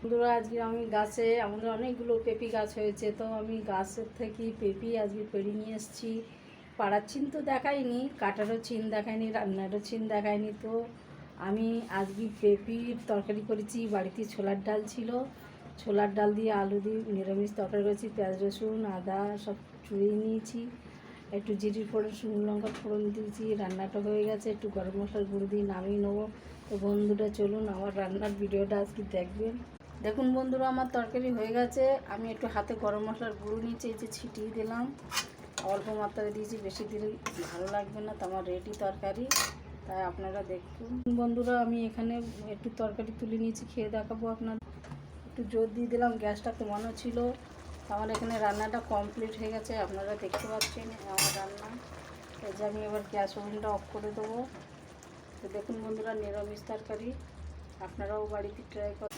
বন্ধুরা, আজকে আমি গাছে আমাদের অনেকগুলো পেঁপে গাছ হয়েছে, তো আমি গাছের থেকে পেঁপে আজকে পেড়ে নিয়ে এসেছি। পাড়ার চিন তো দেখাইনি, কাটারও চিন দেখায়নি, রান্নারও চিন দেখায়নি। তো আমি আজকে পেঁপের তরকারি করেছি। বাড়িতে ছোলার ডাল ছিল, ছোলার ডাল দিয়ে আলু দিয়ে নিরামিষ তরকারি করেছি। পেঁয়াজ রসুন আদা সব চুড়িয়ে নিয়েছি, একটু জিরির ফোড়ন শুকনো লঙ্কার ফোড়ন দিয়েছি। রান্নাটা হয়ে গেছে, একটু গরম মশলার গুঁড়ো দিয়ে নামিয়ে নেবো। তো বন্ধুরা চলুন আমার রান্নার ভিডিওটা আজকে দেখবেন। দেখুন বন্ধুরা, আমার তরকারি হয়ে গেছে। আমি একটু হাতে গরম মশলার গুঁড়ো নিয়েছি, এই যে ছিটিয়ে দিলাম। অল্প মাত্রায় দিয়েছি, বেশি দিলে ভালো লাগবে না। তো আমার রেডি তরকারি, তাই আপনারা দেখুন। বন্ধুরা, আমি এখানে একটু তরকারি তুলে নিয়েছি, খেয়ে দেখাবো আপনার। একটু জোর দিয়ে দিলাম, গ্যাসটা কমানো ছিল। আমার এখানে রান্নাটা কমপ্লিট হয়ে গেছে, আপনারা দেখতে পাচ্ছেন আমার রান্না। এই যে আমি এবার গ্যাস ওভেনটা অফ করে দেবো। তো দেখুন বন্ধুরা, নিরামিষ তরকারি, আপনারাও বাড়িতে ট্রাই করুন।